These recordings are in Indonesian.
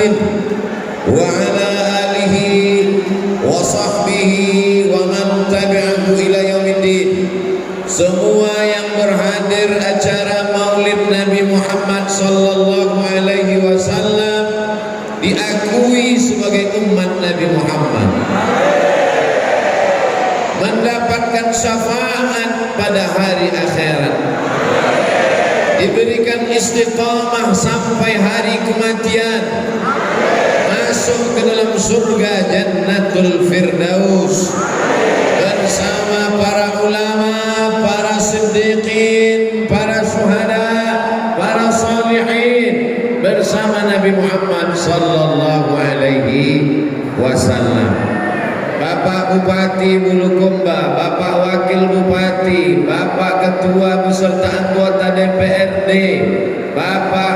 Muhammadin wa ala alihi wa sahbihi wa man tabi'ahu ila yaumiddin. Semua yang berhadir acara Maulid Nabi Muhammad sallallahu alaihi wasallam diakui sebagai umat Nabi Muhammad, mendapatkan syafaat pada hari akhirat, diberikan istiqamah sampai hari kematian, masuk ke dalam surga Jannatul Firdaus bersama para ulama, para siddiqin, para syuhada, para salihin, bersama Nabi Muhammad sallallahu alaihi wasallam. Bapak Bupati Bulukumba, Bapak Wakil Bupati, Bapak Ketua beserta anggota DPRD, Bapak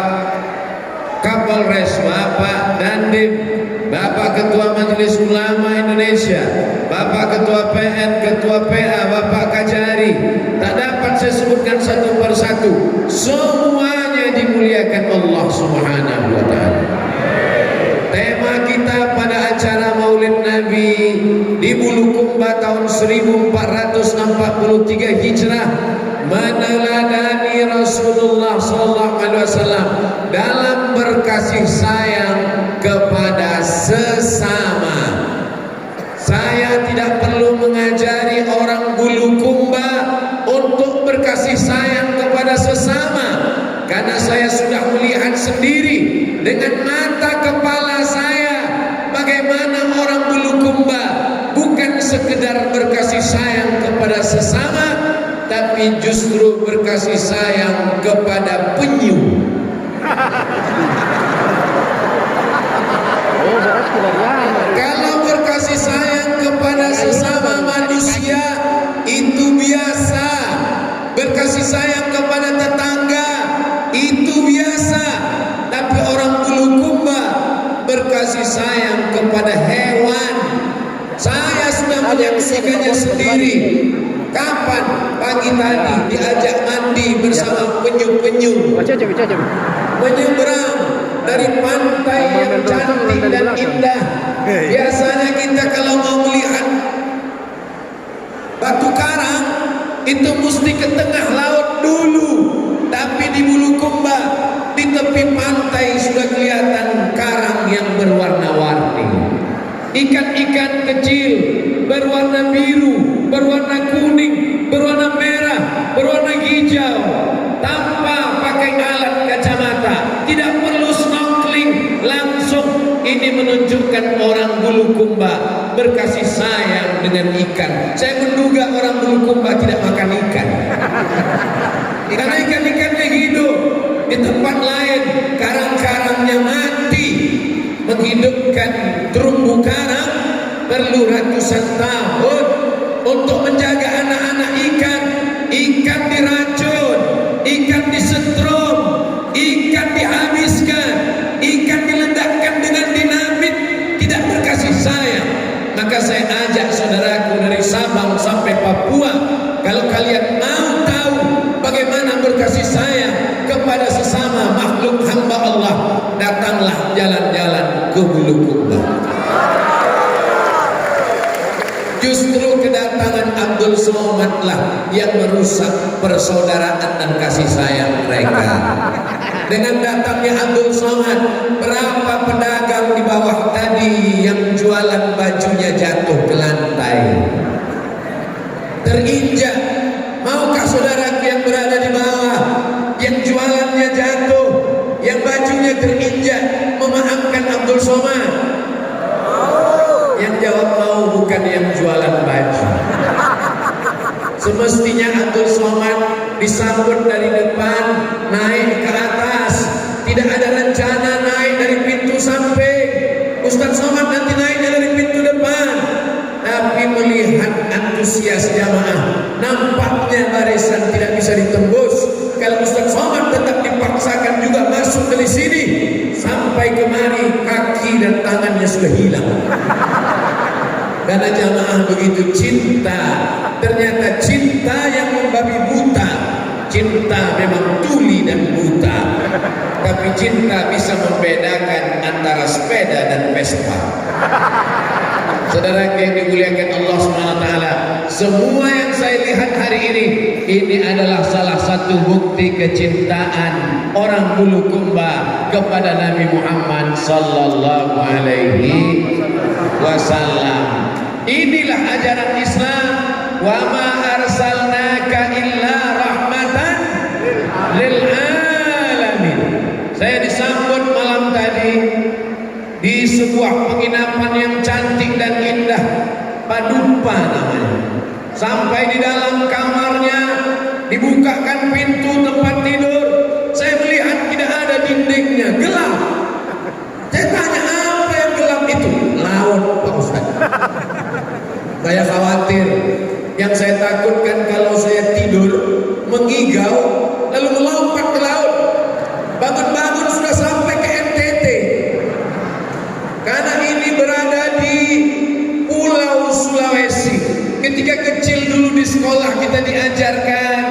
Kapolres, Bapak Dandim, Bapak Ketua Majelis Ulama Indonesia, Bapak Ketua PN, Ketua PA, Bapak Kajari, tak dapat saya sebutkan satu persatu, semuanya dimuliakan Allah Subhanahu wa ta'ala. Tema kita pada acara Maulid Nabi di Bulukumba tahun 1443 Hijrah, meneladani Rasulullah sallallahu alaihi wasallam dalam berkasih sayang kepada sesama. Saya tidak perlu mengajari orang Bulukumba untuk berkasih sayang kepada sesama, karena saya sudah melihat sendiri dengan mata kepala saya bagaimana orang Bulukumba bukan sekedar berkasih sayang kepada sesama, tapi justru berkasih sayang kepada penyu. Kalau berkasih sayang kepada sesama manusia itu biasa, berkasih sayang kepada tetangga itu biasa, tapi orang Bulukumba berkasih sayang kepada hewan. Saya sudah menyaksikannya sendiri. Kapan pagi tadi diajak mandi bersama penyu-penyu, menyeberang dari pantai yang cantik dan indah. Biasanya kita kalau mau melihat batu karang itu mesti ke tengah laut dulu, tapi di Bulukumba di tepi pantai sudah kelihatan karang yang berwarna-warni, ikan-ikan kecil berwarna biru, berwarna kuning, berwarna merah, berwarna hijau, tanpa pakai alat kacamata, tidak perlu snorkeling, langsung. Ini menunjukkan orang Bulukumba berkasih sayang dengan ikan. Saya menduga orang Bulukumba tidak makan ikan, karena ikan-ikannya hidup. Di tempat lain karang-karangnya mati. Menghidupkan terumbu karang perlu ratusan tahun. Untuk menjaga anak-anak ikan, ikan diracun, ikan disetrum, ikan dihabiskan, ikan diledakkan dengan dinamit, tidak berkasih sayang. Maka saya ajak saudaraku dari Sabang sampai Papua, kalau kalian mau tahu bagaimana berkasih sayang kepada sesama makhluk hamba Allah, datanglah jalan-jalan ke Bulukumba. Justru kedatangan Abdul Somadlah yang merusak persaudaraan dan kasih sayang mereka. Dengan datangnya Abdul Somad, berapa pedagang di bawah tadi yang jualan bajunya jatuh ke lantai, terinjak. Maukah saudara yang berada di bawah, yang jualannya jatuh, yang bajunya terinjak, memaafkan Abdul Somad? Yang jawab mau, bukan yang jualan baju. Semestinya Abdul Somad disambut dari depan, naik ke atas. Tidak ada rencana naik dari pintu samping. Ustaz Somad nanti naiknya dari pintu depan. Tapi melihat antusias jamaah, nampaknya barisan tidak bisa ditembus. Kalau Ustaz Somad tetap dipaksakan juga masuk dari sini, sampai kemari kaki dan tangannya sudah hilang. Karena jamaah begitu cinta, ternyata cinta yang membabi buta, cinta memang tuli dan buta, tapi cinta bisa membedakan antara sepeda dan Vespa. Saudara yang dimuliakan Allah SWT, semua yang saya lihat hari ini adalah salah satu bukti kecintaan orang Bulukumba kepada Nabi Muhammad sallallahu alaihi wasallam. Inilah ajaran Islam. Wa ma arsalnaka illa rahmatan lil alamin. Saya disambut malam tadi di sebuah penginapan yang cantik dan indah, Padupa namanya. Sampai di dalam kamarnya, dibukakan pintu tempat tidur, saya melihat tidak ada dindingnya, gelap. Saya tanya, apa yang gelap itu? Laut, Pak Ustaz. Saya khawatir. Yang saya takutkan kalau saya tidur, mengigau, lalu melompat ke laut. Bangun-bangun sudah sampai ke NTT. Karena ini berada di Pulau Sulawesi. Ketika kecil dulu di sekolah kita diajarkan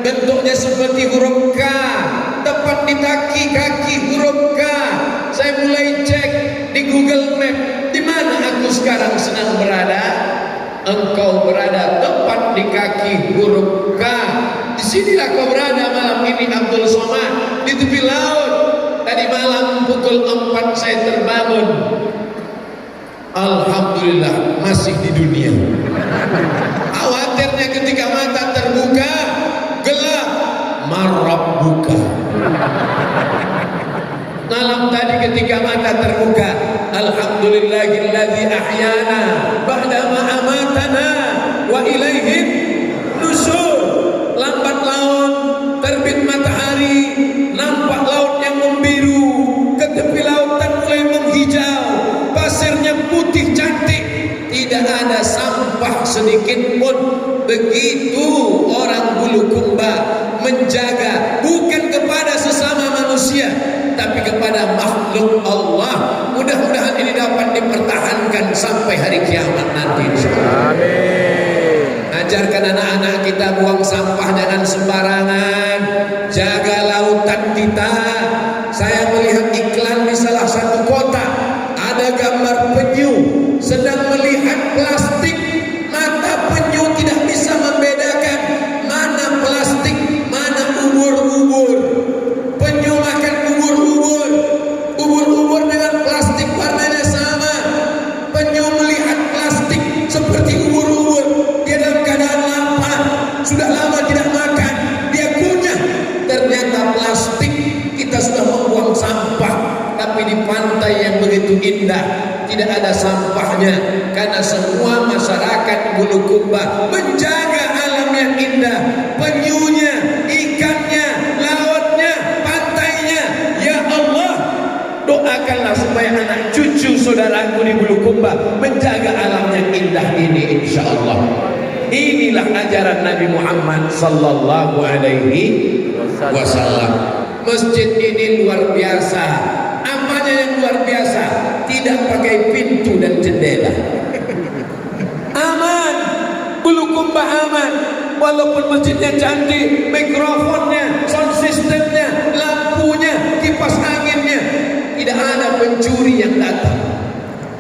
bentuknya seperti huruf K. Tepat di kaki huruf K. Saya mulai cek di Google Map, di mana aku sekarang sedang berada. Engkau berada tepat di kaki huruf K. Disinilah kau berada malam ini, Abdul Somad, di tepi laut. Tadi malam pukul 4 saya terbangun. Alhamdulillah masih di dunia. Khawatirnya ketika mata terbuka gelap, marab buka. Malam tadi ketika mata terbuka, alhamdulillahilladzi ahyana ba'dama amatana wa ilaihin nusyur. Lambat laun terbit matahari, nampak laut yang membiru, ke tepi lautan mulai menghijau, pasirnya putih cantik, tidak ada sampah sedikit pun. Begitu orang Bulukumba menjaga, bukan kepada sesama manusia, tapi kepada makhluk Allah. Mudah-mudahan ini dapat dipertahankan sampai hari kiamat nanti. Amin. Ajarkan anak-anak kita buang sampah jangan sembarangan, jaga lautan kita. Saya melihat iklan di salah satu kota, ada gambar penyu sedang melihat plastik. Mata penyu tidak bisa membedakan mana plastik, mana ubur-ubur. Penyu makan ubur-ubur, ubur-ubur dengan plastik warnanya sama. Penyu melihat plastik seperti ubur-ubur, dia dalam keadaan lapar, sudah lama tidak makan, dia kunyah. Ternyata plastik, kita sudah membuang sampah, tapi di pantai yang begitu indah tidak ada sampahnya, karena semua masyarakat Bulukumba menjaga alam yang indah, penyunya, ikannya, lautnya, pantainya. Ya Allah, doakanlah supaya anak cucu saudaraku di Bulukumba menjaga alam yang indah ini, insya Allah. Inilah ajaran Nabi Muhammad sallallahu alaihi wasallam. Masjid ini luar biasa. Apanya yang luar biasa? Tidak pakai pintu dan jendela. Aman, Bulukumba aman. Walaupun masjidnya cantik, mikrofonnya, sound systemnya, lampunya, kipas anginnya, tidak ada pencuri yang datang.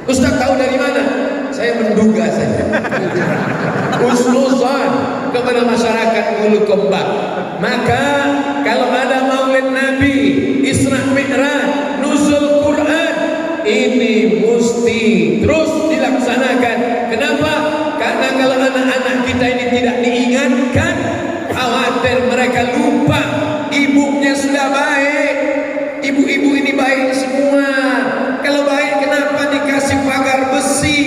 Ustaz tahu dari mana? Saya menduga saja. Husnuzan kepada masyarakat Bulukumba. Maka kalau ada Maulid Nabi, Isra Mi'raj, nuzul Quran, ini mesti terus dilaksanakan. Kenapa? Karena kalau anak-anak kita ini tidak diingatkan, khawatir mereka lupa ibunya sudah baik. Ibu-ibu ini baik semua. Kalau baik kenapa dikasih pagar besi?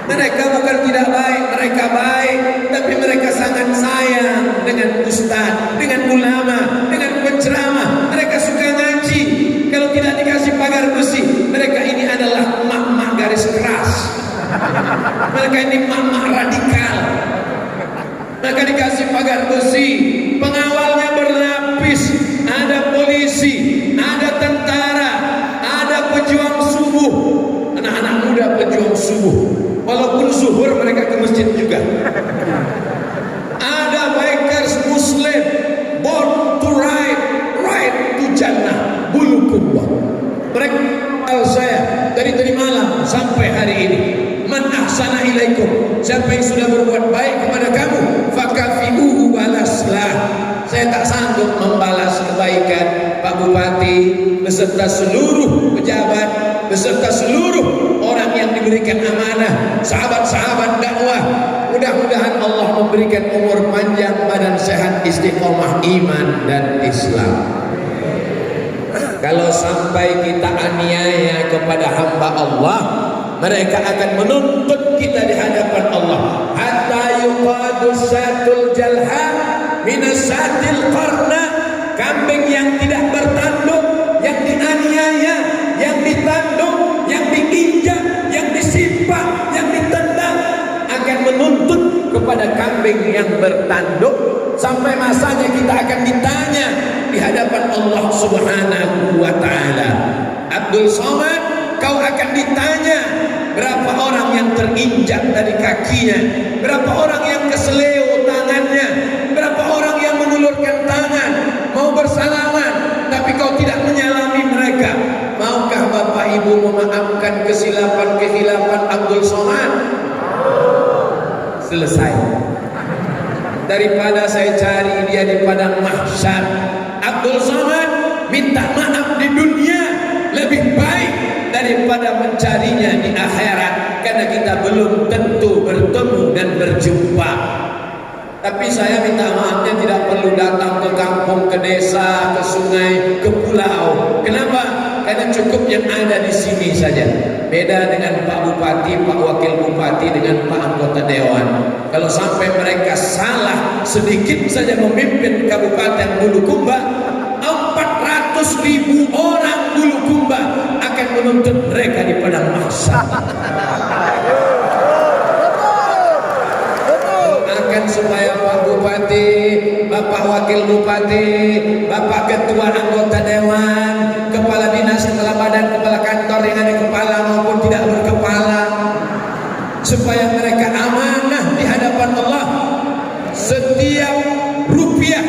Mereka bukan tidak baik, mereka baik, tapi mereka sangat sayang dengan ustaz, dengan ulama, dengan penceramah. Mereka suka ngaji. Kalau tidak dikasih pagar besi, mereka ini adalah mak-mak garis keras. Mereka ini mak-mak radikal. Maka dikasih pagar besi, pengawalnya berlapis, ada polisi, ada tentara, ada pejuang subuh, anak-anak muda pejuang subuh. Walaupun zuhur mereka ke masjid sampai hari ini. Man ahsana ilaikum, siapa yang sudah berbuat baik kepada kamu, fakafiuhu, balaslah. Saya tak sanggup membalas kebaikan Pak Bupati beserta seluruh pejabat, beserta seluruh orang yang diberikan amanah, sahabat-sahabat dakwah. Mudah-mudahan Allah memberikan umur panjang, badan sehat, istiqomah iman dan Islam. Kalau sampai kita aniaya kepada hamba Allah, mereka akan menuntut kita di hadapan Allah. Hatta yuqadu satul jalha minas satil qarna. Kambing yang tidak bertanduk, yang dianiaya, yang ditanduk, yang diinjak, yang disimpak, yang ditendang, akan menuntut kepada kambing yang bertanduk. Sampai masanya kita akan ditanya di hadapan Allah Subhanahu wa ta'ala. Abdul Somad, kau akan ditanya berapa orang yang terinjak dari kakinya, berapa orang yang keseleo tangannya, berapa orang yang mengulurkan tangan mau bersalaman tapi kau tidak menyalami mereka. Maukah Bapak Ibu memaafkan kesilapan-kesilapan Abdul Somad? Selesai. Daripada saya cari dia di padang mahsyar, Abdul Somad minta maaf di dunia lebih baik daripada mencarinya di akhirat, karena kita belum tentu bertemu dan berjumpa. Tapi saya minta maafnya tidak perlu datang ke kampung, ke desa, ke sungai, ke pulau. Kenapa? Karena cukup yang ada di sini saja. Beda dengan Pak Bupati, Pak Wakil Bupati, dengan Pak Anggota Dewan. Kalau sampai mereka salah sedikit saja memimpin Kabupaten Bulukumba, 400.000 orang Bulukumba akan menuntut mereka di padang mahsyar. Akan supaya Pak Bupati, Bapak Wakil Bupati, Bapak Ketua Anggota Dewan, Kepala Dinas, Kepala Badan, Kepala Kantor yang ada kepala maupun tidak berkepala, supaya mereka amanah di hadapan Allah. Setiap rupiah,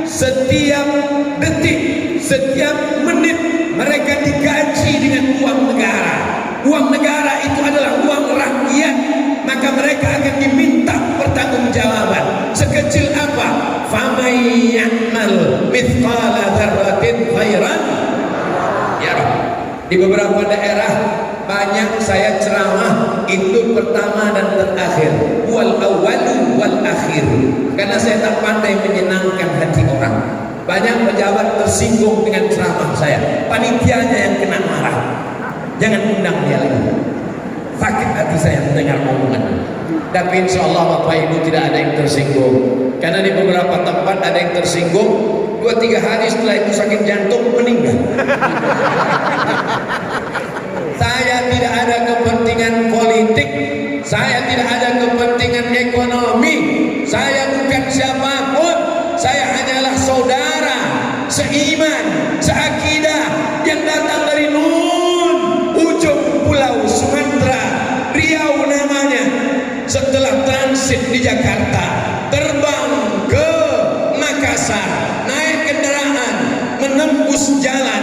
setiap detik, setiap menit mereka digaji dengan uang negara. Uang negara itu adalah uang rakyat, maka mereka akan diminta pertanggungjawaban. Sekecil apa? Faman ya'mal mithqala dzarratin khairan yarah. Di beberapa daerah banyak saya ceramah itu pertama dan terakhir, wal awwalu wal akhir, karena saya tak pandai menyenangkan hati orang. Banyak pejabat tersinggung dengan ceramah saya, panitianya yang kena marah. Jangan undang dia lagi. Sakit hati saya mendengar omongan. Tapi insya Allah Bapak Ibu tidak ada yang tersinggung. Karena di beberapa tempat ada yang tersinggung, 2-3 hari setelah itu sakit jantung meninggal. Saya tidak ada kepentingan politik, saya tidak ada kepentingan ekonomi, saya bukan siapapun, saya hanyalah saudara seiman, seakidah yang datang dari ujung pulau Sumatera, Riau namanya. Setelah transit di Jakarta, terbang ke Makassar, naik kendaraan, menembus jalan,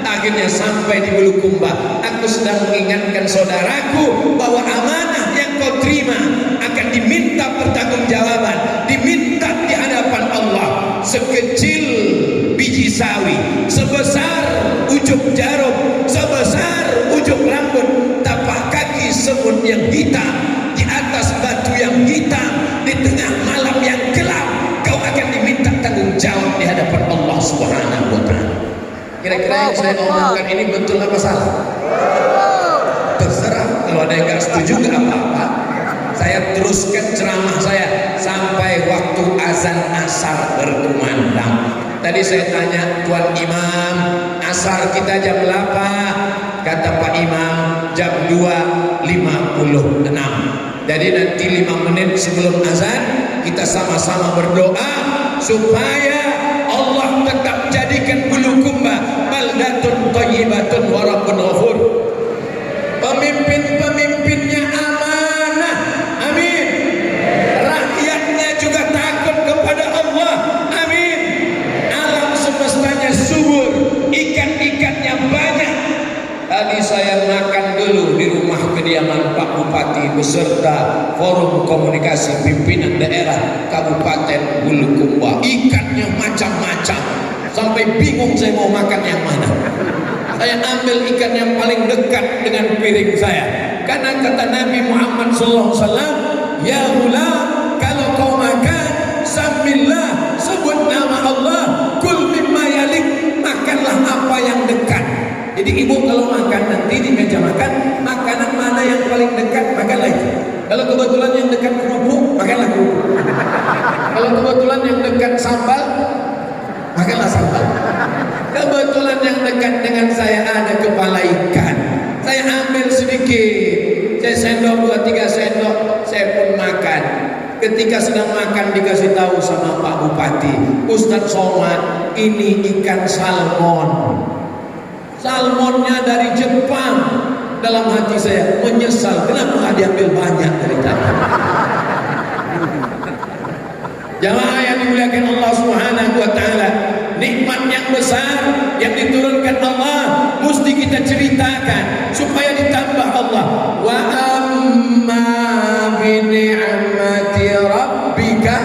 akhirnya sampai di Bulukumba. Aku sedang mengingatkan saudaraku bahwa amanah yang kau terima akan diminta pertanggungjawaban, diminta di hadapan Allah. Sekecil biji sawi, sebesar ujung jarum, sebesar ujung rambut, tapak kaki semut yang hitam, di atas batu yang hitam, di tengah malam yang gelap, kau akan diminta tanggung jawab di hadapan Allah Subhanahu wa ta'ala. Kira-kira yang saya omongkan ini betul apa salah? Terserah, kalau ada yang gak setuju gak apa-apa. Saya teruskan ceramah saya sampai waktu azan asar berkumandang. Tadi saya tanya, Tuan Imam, asar kita jam berapa? Kata Pak Imam, jam 2.56. Jadi nanti 5 menit sebelum azan kita sama-sama berdoa supaya Allah tetap jadikan Bulukumba baldatun thayyibatun wa rabbun ghafur. Pemimpin-pemimpinnya amanah, amin. Rakyatnya juga takut kepada Allah, amin. Alam semestanya subur, ikan-ikannya banyak. Tadi saya makan dulu lalu di rumah kediaman Pak Bupati beserta forum komunikasi pimpinan daerah Kabupaten Bulukumba. Ikannya macam-macam, sampai bingung saya mau makan yang mana. Saya ambil ikan yang paling dekat dengan piring saya, karena kata Nabi Muhammad SAW, ya ghulam, kalau kau makan sambillah, sebut nama Allah, kul mimma yalik, makanlah apa yang dekat. Jadi ibu kalau makan nanti di meja makan, makanan mana yang paling dekat, makanlah itu. Kalau kebetulan yang dekat kerupuk, makanlah kerupuk. Kalau kebetulan yang dekat sambal, makanlah sambal. Kebetulan yang dekat dengan saya ada kepala ikan, saya ambil sedikit, saya sendok 2-3 sendok, saya pun makan. Ketika sedang makan dikasih tahu sama Pak Bupati, Ustadz Somad, ini ikan salmon. Salmonnya dari Jepang. Dalam hati saya menyesal, kenapa nggak diambil banyak dari tadi. Jamaah yang dimuliakan Allah Subhanahu wa taala, nikmat yang besar yang diturunkan Allah mesti kita ceritakan supaya ditambah Allah. Wa amma bi ni'mati rabbika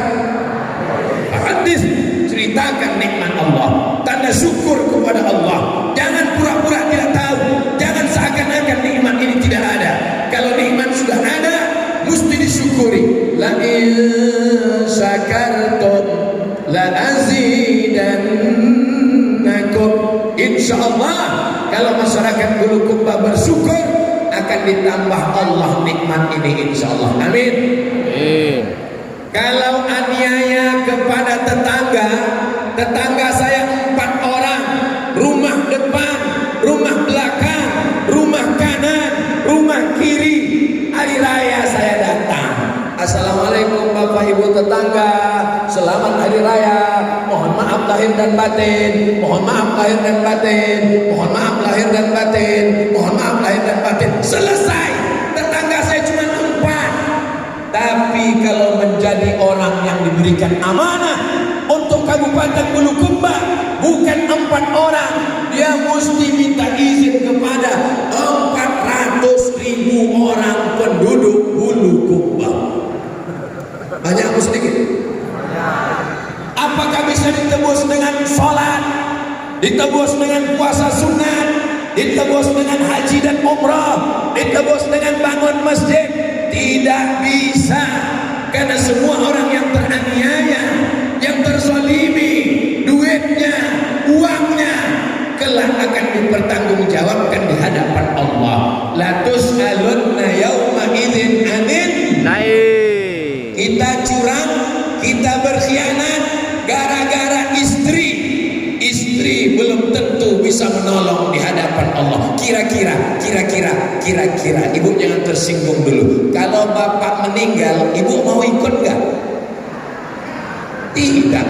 hadis, ceritakan nikmat Allah, tanda syukur kepada Allah. Jangan pura-pura tidak tahu, jangan seakan-akan nikmat ini tidak ada. Kalau nikmat sudah ada, mesti disyukuri. La in syakartum la azidannakum. Insyaallah kalau masyarakat Bulukumba bersyukur, akan ditambah Allah nikmat ini, insyaallah. Amin. Kalau aniaya kepada tetangga saya 4 orang, rumah depan, rumah belakang, rumah kanan, rumah kiri, hari raya saya datang. Assalamualaikum Bapak Ibu tetangga, selamat hari raya. Mohon maaf lahir dan batin, mohon maaf lahir dan batin, mohon maaf lahir dan batin, mohon maaf lahir dan batin. Selesai. Tetangga saya cuma 4. Tapi kalau menjadi orang yang diberikan amanah untuk Kabupaten Bulukumba, bukan 4 orang, dia mesti minta izin kepada 400.000 orang penduduk Bulukumba. Banyak atau sedikit? Apakah bisa ditebus dengan sholat, ditebus dengan puasa sunat, ditebus dengan haji dan umrah, ditebus dengan bangun masjid? Tidak bisa, karena semua orang yang teraniaya, yang terzalimi, duitnya, uangnya kelak akan dipertanggungjawabkan di hadapan Allah. La tus'alunna yauma idzin anin. Kita curang, kita berkhianat gara-gara istri. Istri belum tentu bisa menolong di hadapan Allah. Kira-kira ibu jangan tersinggung dulu. Kalau bapak meninggal, ibu mau ikut nggak? Tidak.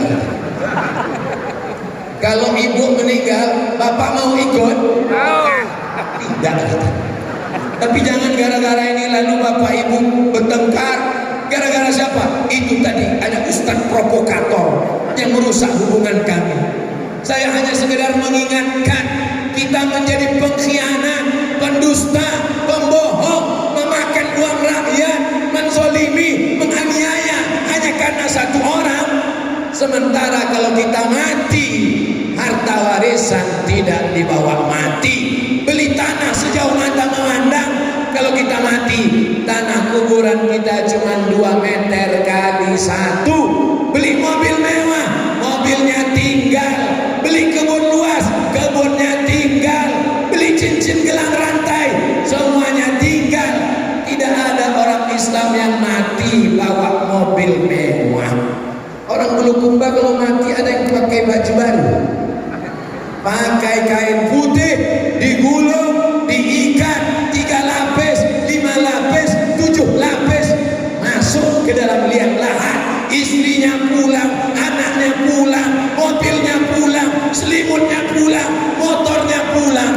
Kalau ibu meninggal, bapak mau ikut? Tidak. Tapi jangan gara-gara ini lalu bapak ibu bertengkar. Gara-gara siapa? Itu tadi ada ustadz provokator yang merusak hubungan kami. Saya hanya sekedar mengingatkan, kita menjadi pengkhianat, pendusta, pembohong, memakan uang rakyat, menzalimi, menganiaya hanya karena 1 orang. Sementara kalau kita mati, harta warisan tidak dibawa mati. Beli tanah sejauh mata memandang. Kalau kita mati, tanah kuburan kita cuma 2 meter kali 1. Beli mobil mewah, mobilnya tinggal. Beli kebun luas, kebunnya tinggal. Beli cincin gelang rantai, semuanya tinggal. Tidak ada orang Islam yang mati bawa mobil mewah. Orang Bulukumba kalau mati ada yang pakai baju baru, pakai kain putih, digulung, diikat 3 lapis, 5 lapis, 7 lapis, masuk ke dalam liang lahat. Istrinya pulang, anaknya pulang, mobilnya pulang, selimutnya pulang, motornya pulang.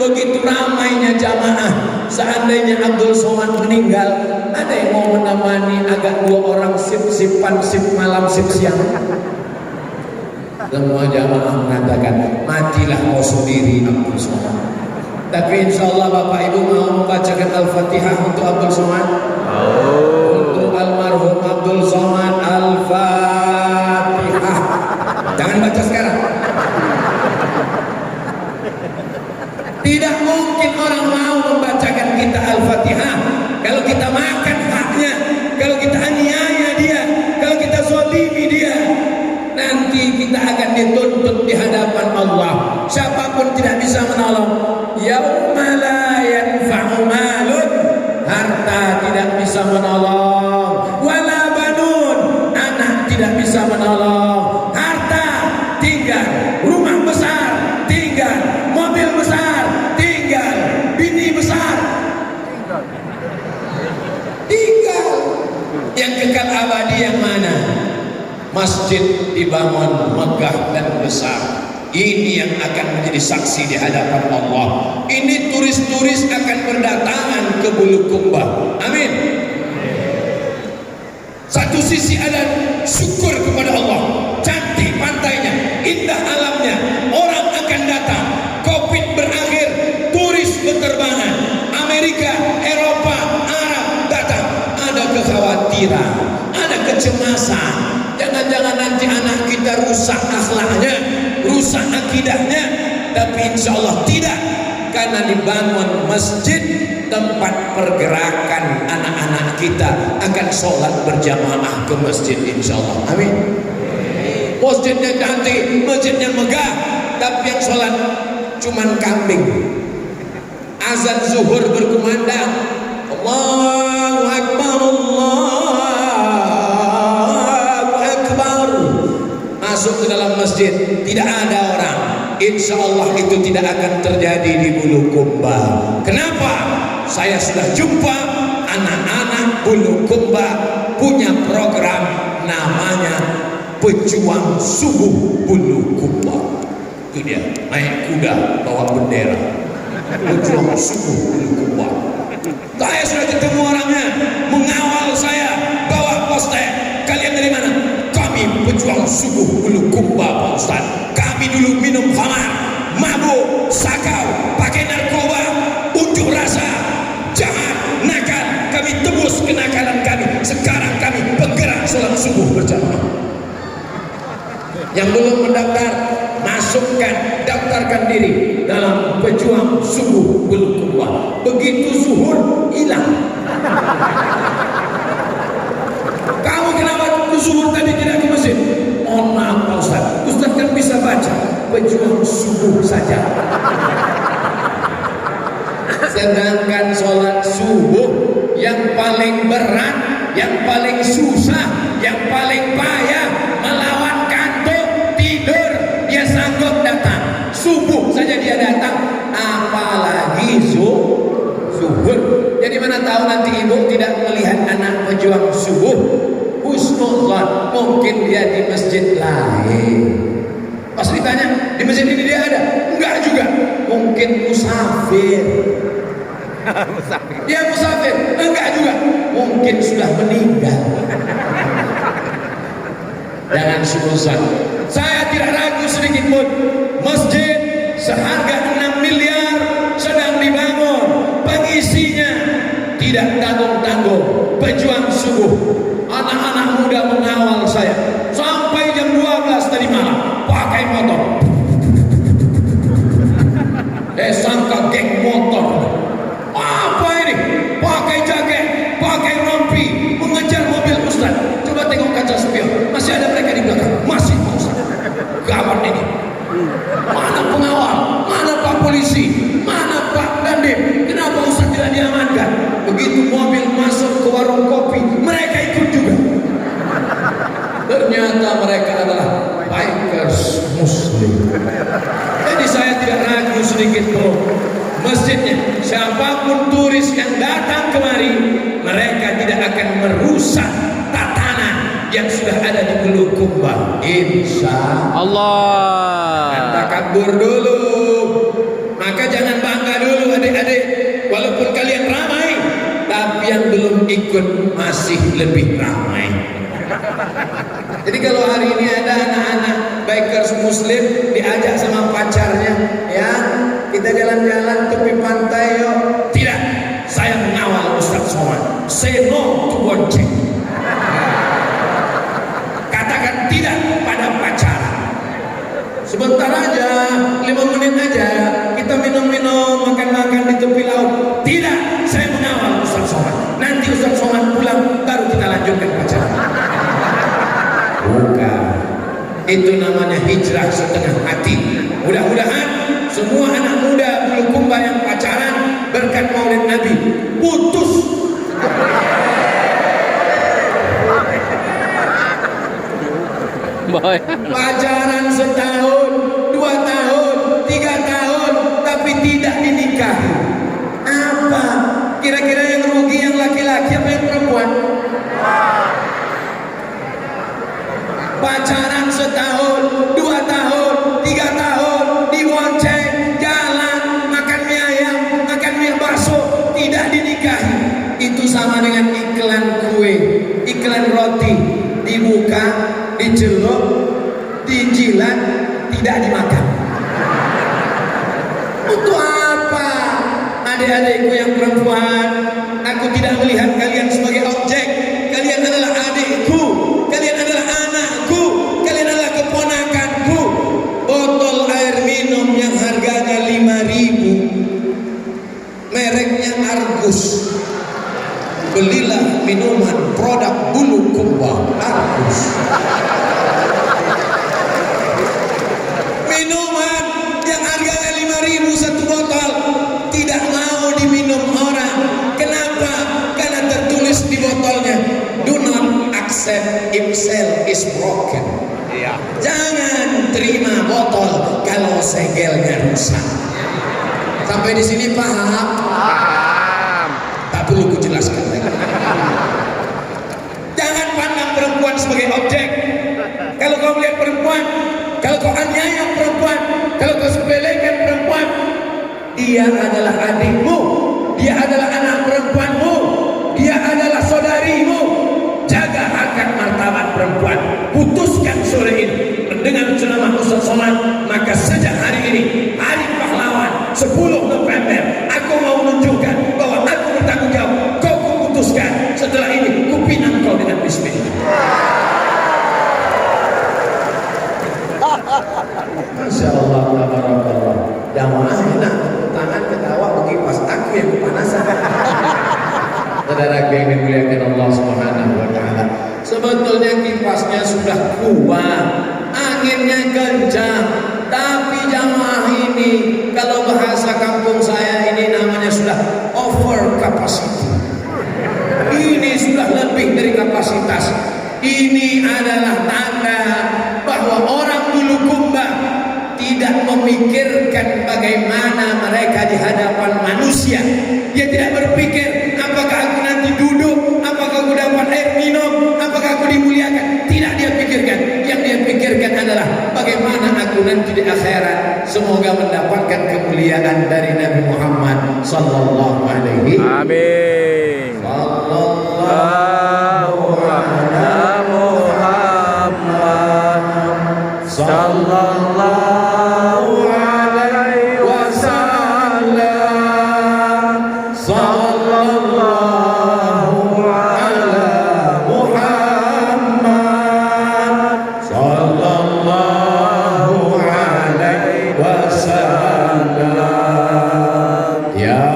Begitu ramainya jamaah. Seandainya Abdul Somad meninggal, ada yang mau menemani agak 2 orang sip malam sip siang? Semua jamaah mengatakan, matilah kau sendiri Abdul Somad. Tapi insya Allah Bapak Ibu mau membacakan Al-Fatihah untuk Abdul Somad. Untuk almarhum Abdul Somad, Al-Fatihah. Jangan baca sekarang. Tidak mungkin orang mau membacakan kita Al-Fatihah kalau kita makan haknya, kalau kita aniaya dia, kalau kita zalimi dia. Nanti kita akan dituntut di hadapan Allah. Siapapun tidak bisa menolong. Yauma la yanfa'u malun, harta tidak bisa menolong. Wala banun, anak tidak bisa menolong. Harta tinggal, rumah besar tinggal, mobil besar tinggal, bini besar tinggal. Yang kekal abadi yang mana? Masjid dibangun megah dan besar. Ini yang akan menjadi saksi di hadapan Allah. Ini turis-turis akan berdatangan ke Bulukumba. Amin. Satu sisi ada syukur kepada Allah, cantik pantainya, indah alamnya, orang akan datang. Covid berakhir, turis berterbangan, Amerika, Eropa, Arab datang. Ada kekhawatiran, ada kecemasan. Jangan-jangan nanti anak kita rusak akhlaknya, rusak akidahnya. Tapi insya Allah tidak, karena dibangun masjid, tempat pergerakan anak-anak kita akan sholat berjamaah ke masjid insya Allah. Amin. Masjidnya cantik, masjidnya megah, tapi yang sholat cuman kambing. Azan zuhur berkumandang, Allahu Akbar, Allahu Akbar. Masuk ke dalam masjid, tidak ada orang. Insya Allah itu tidak akan terjadi di Bulukumba. Kenapa? Saya sudah jumpa anak-anak Bulukumba punya program namanya Pejuang Subuh Bulukumba. Itu dia, naik kuda bawa bendera. Pejuang Subuh Bulukumba. Saya sudah ketemu orangnya, mengawal saya, bawa poster. Kalian dari mana? Kami Pejuang Subuh Bulukumba, Pak Ustaz. Kami dulu minum khamar, mabuk, sakau, pakai narkoba, unjuk rasa, jahat, nakal. Kami tebus kenakalan kami. Sekarang kami penggerak sholat subuh berjamaah. Yang belum mendaftar, masukkan, daftarkan diri dalam Pejuang Subuh Bulukumba. Begitu zuhur, hilang. Kamu kenapa zuhur tadi tidak ke masjid? Mohon maaf Pak Ustaz, Ustaz kan bisa baca Pejuang Subuh saja. Sedangkan sholat subuh yang paling berat, yang paling susah, yang paling payah, melawan kantuk, tidur, dia sanggup datang. Subuh saja dia datang, apalagi zuhur. Jadi mana tahu nanti ibu tidak melihat anak pejuang subuh, husnuzan, mungkin dia di masjid lain. Pas ditanya, di masjid ini dia ada? Enggak juga, mungkin musafir. Dia musafir? Enggak juga, mungkin sudah meninggal. Jangan suzon. Saya tidak ragu sedikit pun, masjid seharga 6 miliar sedang dibangun, pengisinya tidak tanggung-tanggung, pejuang subuh. Anak-anak muda mengawal saya sampai jam 12 tadi malam pakai motor. Sangka geng motor. Apa ini? Pakai jaket, pakai rompi, mengejar mobil Ustaz. Coba tengok kaca spion, masih ada mereka di belakang. Masih Pak Ustaz. Gawat ini. Mana pengawal? Mana Pak polisi? Mana Pak Dandim? Kenapa Ustaz tidak diamankan? Begitu mobil masuk ke warung kopi, mereka ikut juga. Ternyata mereka adalah bikers Muslim. Jadi saya tidak ragu sedikit pun, masjidnya, siapapun turis yang datang kemari, mereka tidak akan merusak tatanan yang sudah ada di Bulukumba. Insya Allah. Takabur dulu. Maka jangan bangga dulu adik-adik, walaupun kalian ramai, tapi yang belum ikut masih lebih ramai. Jadi kalau hari ini ada anak-anak bikers Muslim diajak sama pacarnya, ya kita jalan-jalan tepi pantai yuk. Tidak, saya mengawal Ustaz Somad. Say no to bonceng. Katakan tidak pada pacaran. Sebentar aja, 5 menit aja, kita minum-minum, makan-makan di tepi laut. Tidak, saya mengawal Ustaz Somad. Nanti Ustaz Somad pulang, baru kita lanjutkan pacaran. Bukan, itu namanya hijrah setengah hati. Mudah-mudahan semua anak muda Bulukumba yang pacaran berkat Maulid Nabi putus. Pacaran setahun, 2 tahun, 3 tahun, tapi tidak dinikahi. Apa? Kira-kira yang rugi yang laki-laki apa yang perempuan? Pacaran setahun, 2 tahun, 3 tahun, dibonceng, jalan, makan mie ayam, makan mie bakso, tidak dinikahi. Itu sama dengan iklan kue, iklan roti, dibuka, dicelup, dijilat, tidak dimakan. Untuk apa? Adik-adikku yang perempuan, aku tidak melihat kalian sebagai objek. Kalian adalah adikku, kalian adalah anakku, kalian adalah keponakanku. Botol air minum yang harganya 5.000, mereknya Argus. Belilah minuman produk Bulukumba Argus. Minuman yang harganya 5.000 satu botol tidak mau diminum orang. Kenapa? Karena tertulis di botolnya, do not accept if cell is broken. Iya. Jangan terima botol kalau segelnya rusak. Sampai di sini paham? Paham. Tak perlu kujelaskan lagi. Jangan pandang perempuan sebagai objek. Kalau kau melihat perempuan, kalau kau aniaya perempuan, kalau kau sepelekan perempuan, dia adalah adikmu, dia adalah anak perempuanmu, dia adalah saudarimu. Jaga harkat martabat perempuan. Putuskan sore ini dengan ceramah Ustaz Somad. Maka sejak hari ini, Hari Pahlawan 10 November, aku mau menunjukkan bahwa aku bertanggung jawab. Kau kuputuskan. Setelah ini kupinang kau dengan bismillah. Masya Allah, tabarakallah. Jamaah enak, tangan ketawa berkipas. Aku yang kepanasan. Saudara yang dimuliakan Allah Subhanahu wa taala. Sebetulnya kipasnya sudah kuat, anginnya kencang, tapi jamaah ini kalau bahasa kampung saya ini namanya sudah over capacity. Ini sudah lebih dari kapasitas. Ini adalah tanda bahwa orang Bulukumba tidak memikirkan bagaimana mereka di hadapan manusia. Dia tidak berpikir apakah aku nanti duduk, apakah aku dapat air minum, apakah aku dimuliakan. Tidak dia pikirkan. Yang dia pikirkan adalah bagaimana aku nanti di akhirat semoga mendapatkan kemuliaan dari Nabi Muhammad sallallahu alaihi wasallam. Amin. Sallallahu ala Muhammad sallallahu alaihi wasallam. Sallallahu ala Muhammad sallallahu alaihi wasallam. Ya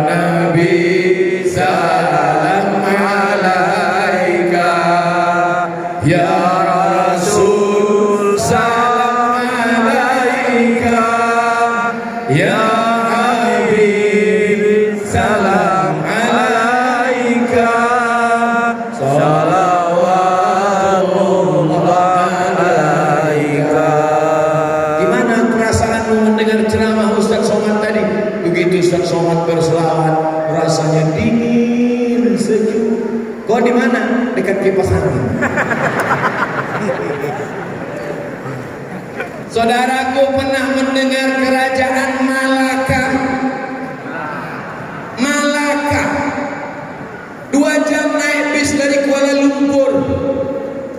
Nabi salam alaika, ya Rasul salam alaika, ya Habib salam alaika, salawatullah alaika. Gimana perasaanmu mendengar ceramah Ustaz Somad tadi? Begitu Ustaz Somad berselawat, rasanya dingin sejuk. Kau di mana? Dekat kipas angin. Saudaraku pernah mendengar kerajaan Malaka. Malaka 2 jam naik bis dari Kuala Lumpur.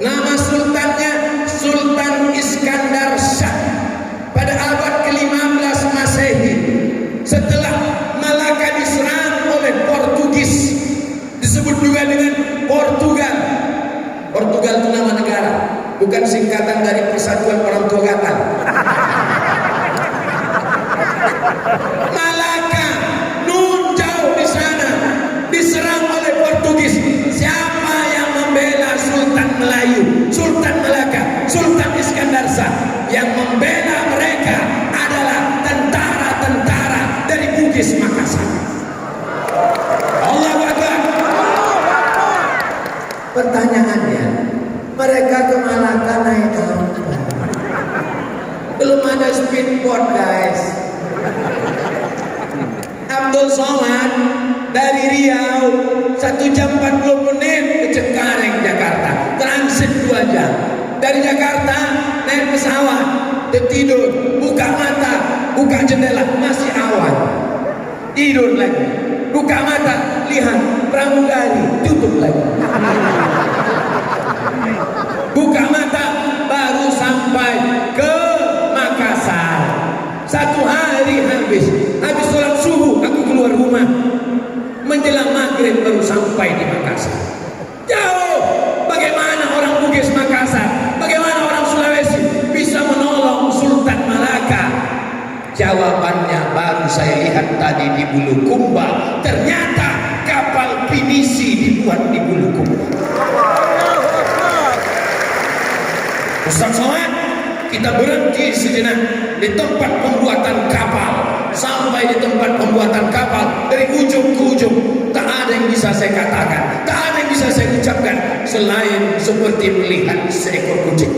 Nama sultannya Sultan Iskandar Shah pada abad ke-15 Masehi. setelah Malaka diserang oleh Portugis, disebut juga dengan Portugal. Portugal itu nama negara, bukan singkatan dari Persatuan Orang Tua Gatal. Malaka, nun jauh di sana, diserang oleh Portugis. Siapa yang membela Sultan Melayu, Sultan Malaka, Sultan Iskandar Shah? Yang membela mereka adalah tentara-tentara dari Bugis Makassar. Allahu Akbar. Pertanyaannya, mereka ke Malaka naik apa? Belum ada speedboat, guys. Abdul Somad dari Riau 1 jam 40 menit ke Cengkareng, Jakarta, transit 2 jam. Dari Jakarta naik pesawat, tertidur, buka mata, buka jendela, masih awan, tidur lagi, buka mata, lihat pramugari, tutup lagi, buka mata, baru sampai ke Makassar. 1 hari habis sholat subuh aku keluar rumah, menjelang maghrib baru sampai di Makassar. Jauh. Bagaimana orang Bugis Makassar, bagaimana orang Sulawesi bisa menolong Sultan Malaka? Jawabannya baru saya lihat tadi di Bulukumba. Ternyata kapal pinisi dibuat di Bulukumba. Ustaz Somad, kita berhenti sejenak di tempat pembuatan kapal. Sampai di tempat pembuatan kapal, dari ujung ke ujung tak ada yang bisa saya katakan, tak ada yang bisa saya ucapkan selain seperti melihat seekor kucing.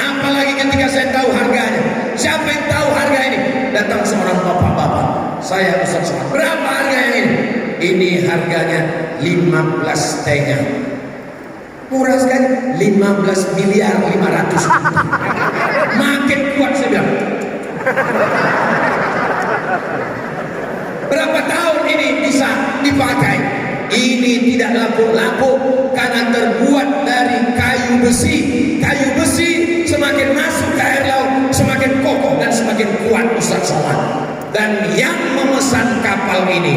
Apalagi ketika saya tahu harganya. Siapa yang tahu harga ini? Datang seorang bapak-bapak. Saya Ustaz Somad, berapa harga yang ini? Ini harganya 15 tengah. Murah sekali, 15 miliar 500. Makin kuat saya bilang. Berapa tahun ini bisa dipakai? Ini tidak lapuk-lapuk karena terbuat dari kayu besi. Kayu besi semakin masuk ke air laut, semakin kokoh dan semakin kuat, Ustaz Somad. Dan yang memesan kapal ini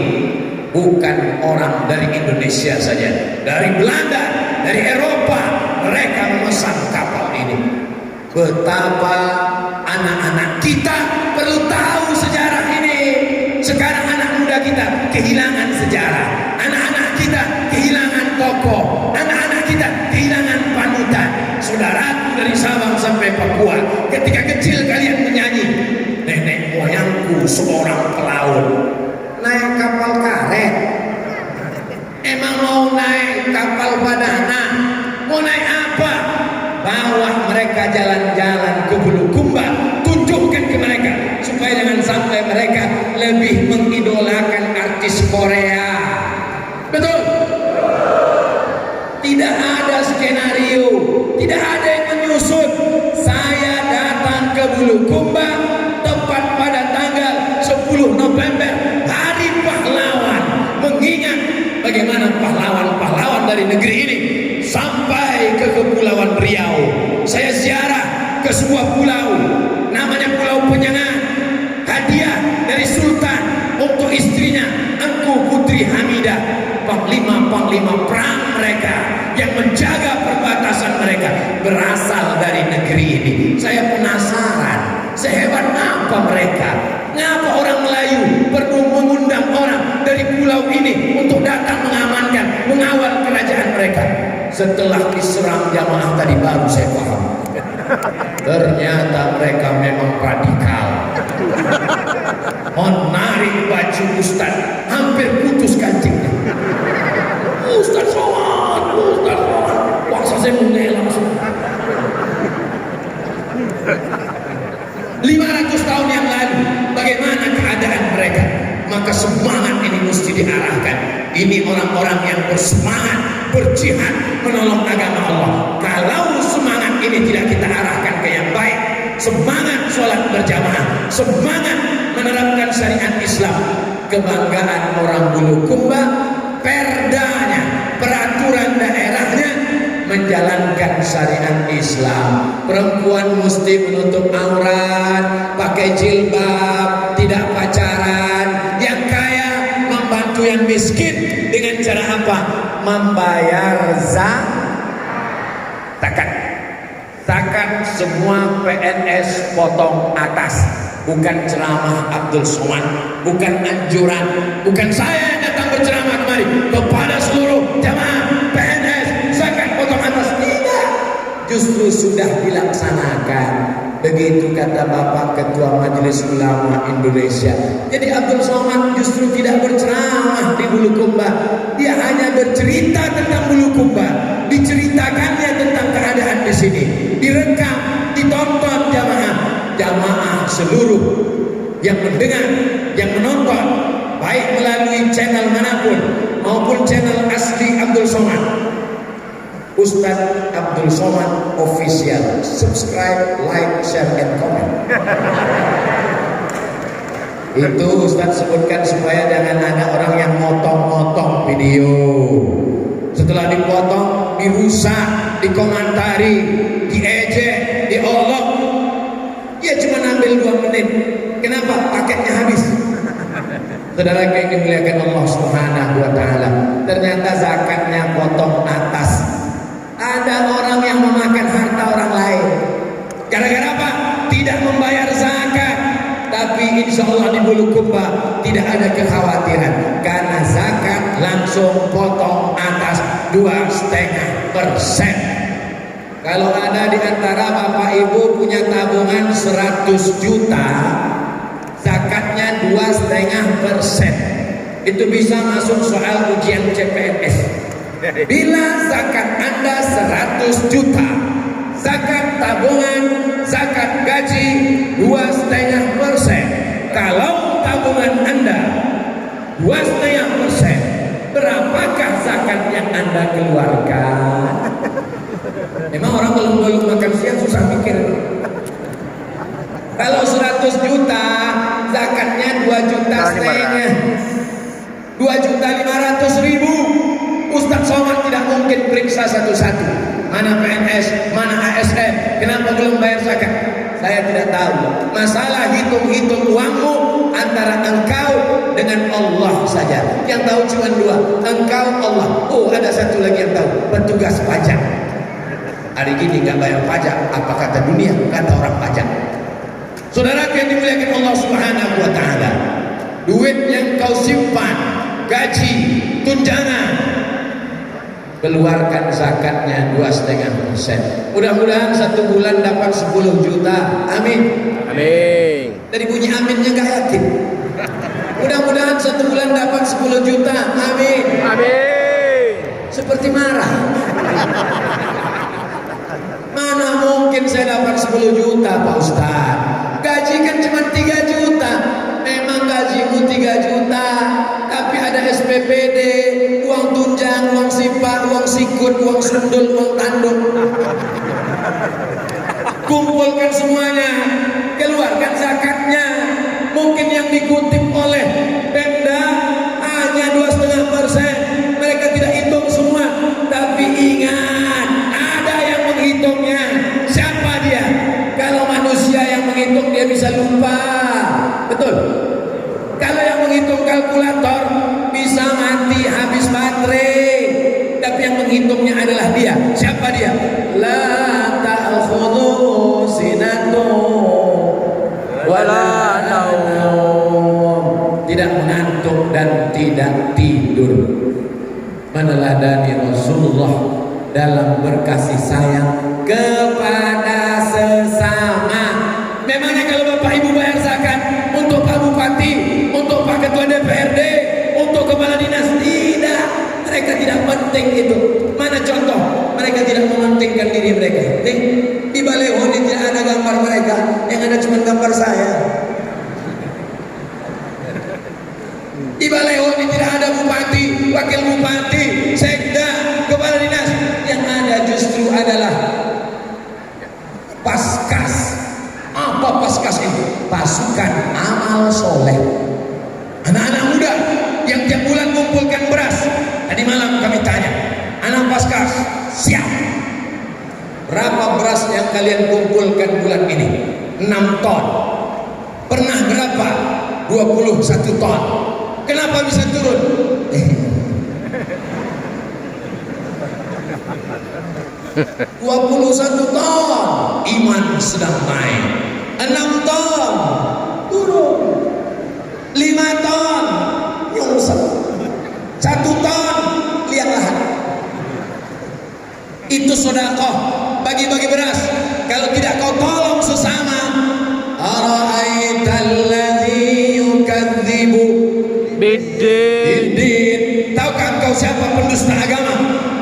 bukan orang dari Indonesia saja, dari Belanda, dari Eropa, mereka memesan kapal ini. Betapa anak-anak kita perlu tahu sejarah ini. Sekarang anak muda kita kehilangan sejarah, anak-anak kita kehilangan tokoh, anak-anak kita kehilangan panutan. Saudaraku dari Sabang sampai Papua, ketika kecil kalian menyanyi, nenek moyangku seorang pelaut, naik kapal karet. Emang mau naik kapal Badana? Mau naik apa? Bawa mereka jalan-jalan ke Bulukumba, tunjukkan ke mereka supaya jangan sampai mereka lebih mengidolakan artis Korea. Betul? Tidak ada skenario, tidak ada yang menyusun. Saya datang ke Bulukumba tepat pada tanggal 10 November, Hari Pahlawan, mengingat bagaimana pahlawan-pahlawan dari negeri ini sampai ke Kepulauan Riau. Saya ziarah ke sebuah pulau, namanya Pulau Penyengat. Hadiah dari Sultan untuk istrinya, Engku Putri Hamidah. Panglima-panglima perang mereka yang menjaga perbatasan mereka berasal dari negeri ini. Saya penasaran, sehebat apa mereka? Ngapa orang Melayu perlu mengundang orang dari pulau ini untuk datang mengamankan, mengawal kerajaan mereka? Setelah diserang jamaah tadi baru saya paham. Ternyata mereka memang radikal. Menarik baju Ustaz, hampir putus kancingnya. Ustaz Somad, Ustaz Somad. Paksa saya mengelak langsung. 500 tahun yang lalu, bagaimana keadaan mereka? Maka semangat ini mesti diarahkan. Ini orang-orang yang bersemangat berjihad menolong agama Allah. Kalau semangat ini tidak kita arahkan ke yang baik, semangat sholat berjamaah, semangat menerapkan syariat Islam, kebanggaan orang Bulukumba, perdanya, peraturan daerahnya menjalankan syariat Islam. Perempuan mesti menutup aurat, pakai jilbab, tidak pacaran. Yang kaya membantu yang miskin dengan cara apa? Membayar zakat. Zakat semua PNS potong atas. Bukan ceramah Abdul Somad, bukan anjuran, bukan saya yang datang berceramah kemari kepada seluruh jamaah PNS zakat potong atas. Tidak, justru sudah dilaksanakan. Begitu kata Bapak Ketua Majelis Ulama Indonesia. Jadi Abdul Somad justru tidak berceramah di Bulukumba, dia hanya bercerita tentang Bulukumba, diceritakannya tentang keadaan di sini, direkam, ditonton jamaah seluruh yang mendengar, yang menonton, baik melalui channel manapun maupun channel asli Abdul Somad, Ustadz Abdul Somad Official. Subscribe, like, share, and comment. Itu Ustadz sebutkan supaya jangan ada orang yang motong-motong video. Setelah dipotong, dirusak, dikomentari, diejek, diolok. Ya cuma ambil 2 menit. Kenapa? Paketnya habis. Saudara yang dimuliakan Allah Subhanahu wa taala, ternyata zakatnya potong atas. Ada orang yang memakan harta orang lain. Gara-gara apa? Tidak membayar zakat. Tapi insya Allah di Bulukumba tidak ada kekhawatiran, karena zakat langsung potong atas 2,5%. Kalau ada di antara Bapak Ibu punya tabungan 100 juta, zakatnya 2,5%. Itu bisa masuk soal ujian CPNS. Bila zakat Anda 100 juta, zakat tabungan, zakat gaji 2,5%. Kalau tabungan Anda 2,5%, berapakah zakat yang Anda keluarkan? Memang orang belum makan siang susah mikir. Kalau 100 juta, zakatnya 2,5 juta, 2.500.000. Ustadz Somad tidak mungkin periksa satu-satu. Mana PNS, mana ASN, kenapa belum bayar zakat? Saya tidak tahu. Masalah hitung-hitung uangmu antara engkau dengan Allah saja. Yang tahu cuma 2, engkau, Allah. Oh, ada satu lagi yang tahu, petugas pajak. Hari ini nggak bayar pajak, apa kata dunia? Kata orang pajak. Saudara yang dimuliakan Allah Subhanahu wa taala, duit yang kau simpan, gaji, tunjangan, keluarkan zakatnya 2,5%. Mudah-mudahan 1 bulan dapat 10 juta. Amin. Amin. Dari bunyi aminnya nggak yakin. Mudah-mudahan 1 bulan dapat 10 juta. Amin. Amin. Seperti marah. Mana mungkin saya dapat 10 juta Pak Ustaz? Gaji kan cuma 3 juta. Memang gajimu 3 juta, tapi ada SPPD, uang tunjang, uang sipah, uang sikut, uang sundul, uang tanduk. Kumpulkan semuanya, keluarkan zakatnya. Mungkin yang dikutip oleh Pemda hanya 2,5%. Mereka tidak hitung semua, tapi ingat, ada yang menghitungnya. Siapa dia? Kalau manusia yang menghitung dia bisa lupa, betul? Kalau yang menghitung kalkulator bisa mati, habis baterai. Tapi yang menghitungnya adalah dia. Siapa dia? La ta'khudhuhu sinatun wala naum. Tidak mengantuk dan tidak tidur. Meneladani Rasulullah dalam berkasih sayang kepada sesama. Memangnya kalau Bapak Ibu bayar zakat untuk Pak Bupati, untuk Pak Ketua DPRD, untuk Kepala Dinas? Tidak. Mereka tidak penting itu. Mana contoh? Mereka tidak mementingkan diri mereka. Di baleho ini tidak ada gambar mereka, yang ada cuma gambar saya. Di baleho ini tidak ada bupati, wakil bupati, sekda, kepala dinas. Yang ada justru adalah paskas. Apa paskas itu? Pasukan amal soleh. Anak-anak muda yang tiap bulan mengumpulkan beras. Tadi malam kami tanya, anak paskas siap? Berapa beras yang kalian kumpulkan bulan ini? 6 ton. Pernah berapa? 21 ton. Kenapa bisa turun? 21 ton, iman sedang naik. 6 ton, turun. 5 ton, nyungsep. 1 ton, lihatlah. Itu sedekah, bagi-bagi beras. Kalau tidak kau tolong sesama, ara'aital ladzi yukadzibu biddin. Tahukah kau siapa pendusta agama?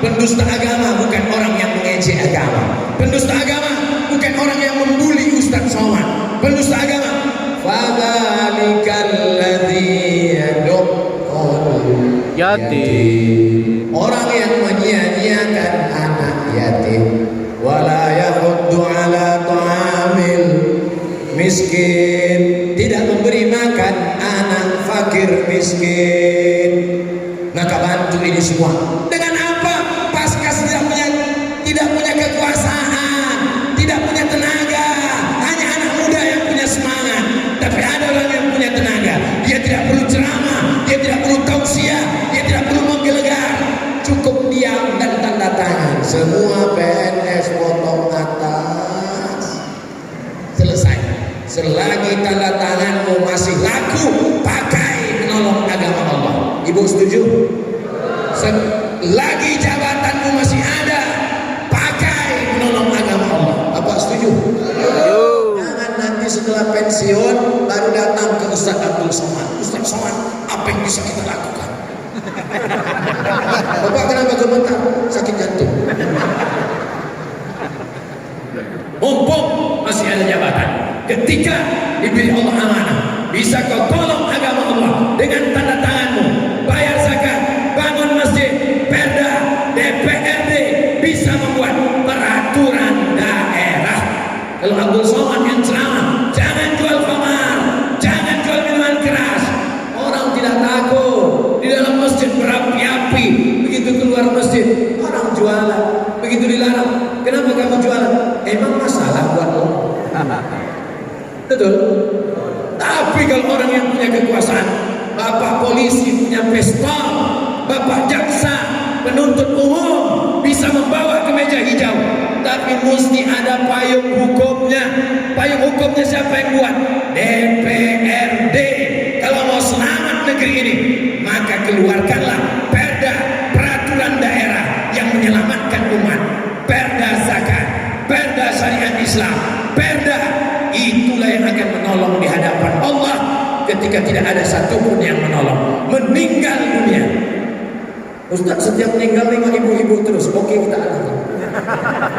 Pendusta agama bukan orang yang mengejek agama. Pendusta agama bukan orang yang membuli Ustaz Somad. Pendusta agama, fadzalikal ladzi yad'ul yatim. Orang yang menyia-nyiakan anak yatim, wala yahuddu ala ta'amil miskin, tidak memberi makan anak fakir miskin. Maka bantu ini semua. Dengan apa? Paskas tidak punya kekuasaan, tidak punya tenaga. Hanya anak muda yang punya semangat. Tapi ada orang yang punya tenaga. Dia tidak perlu ceramah, dia tidak perlu tausiah, dia tidak perlu menggelegar. Cukup diam dan tanda tangan. Semua PNS potong atas. Selesai. Selagi tanda tanganmu masih laku, pakai menolong agama Allah. Ibu setuju? Selagi jabatanmu masih ada, pakai menolong agama Allah. Apa setuju? Jangan nanti setelah pensiun baru datang ke Ustaz Abdul Somad. Ustaz Somad, apa yang bisa kita lakukan? Bapak kenapa gemetar? Sakit jantung. Mumpung masih ada jabatan, ketika diberi Allah amanah, bisa kau tolong agama Allah dengan tanda tanganmu, bayar zakat, bangun masjid, perda, DPRD, bisa membuat peraturan daerah. Kalau Abdul Somad yang ceramah, jangan jual khamar, jangan jual minuman keras. Orang tidak takut. Di dalam masjid berapi-api, begitu keluar masjid orang jualan, begitu dilarang. Kenapa kamu jualan? Emang masalah buat lo? Betul. Tapi kalau orang yang punya kekuasaan, bapak polisi punya pistol, bapak jaksa, penuntut umum bisa membawa ke meja hijau, tapi mesti ada payung hukumnya. Payung hukumnya siapa yang buat? DPRD. Kalau mau selamat negeri ini, maka keluarkanlah perda, peraturan daerah yang menyelamatkan umat. Perda zakat, perda syariat Islam, perda itulah yang akan menolong di hadapan Allah ketika tidak ada satupun yang menolong. Meninggal dunia. Ustaz setiap meninggal 5 ibu-ibu terus. Oke, kita ada.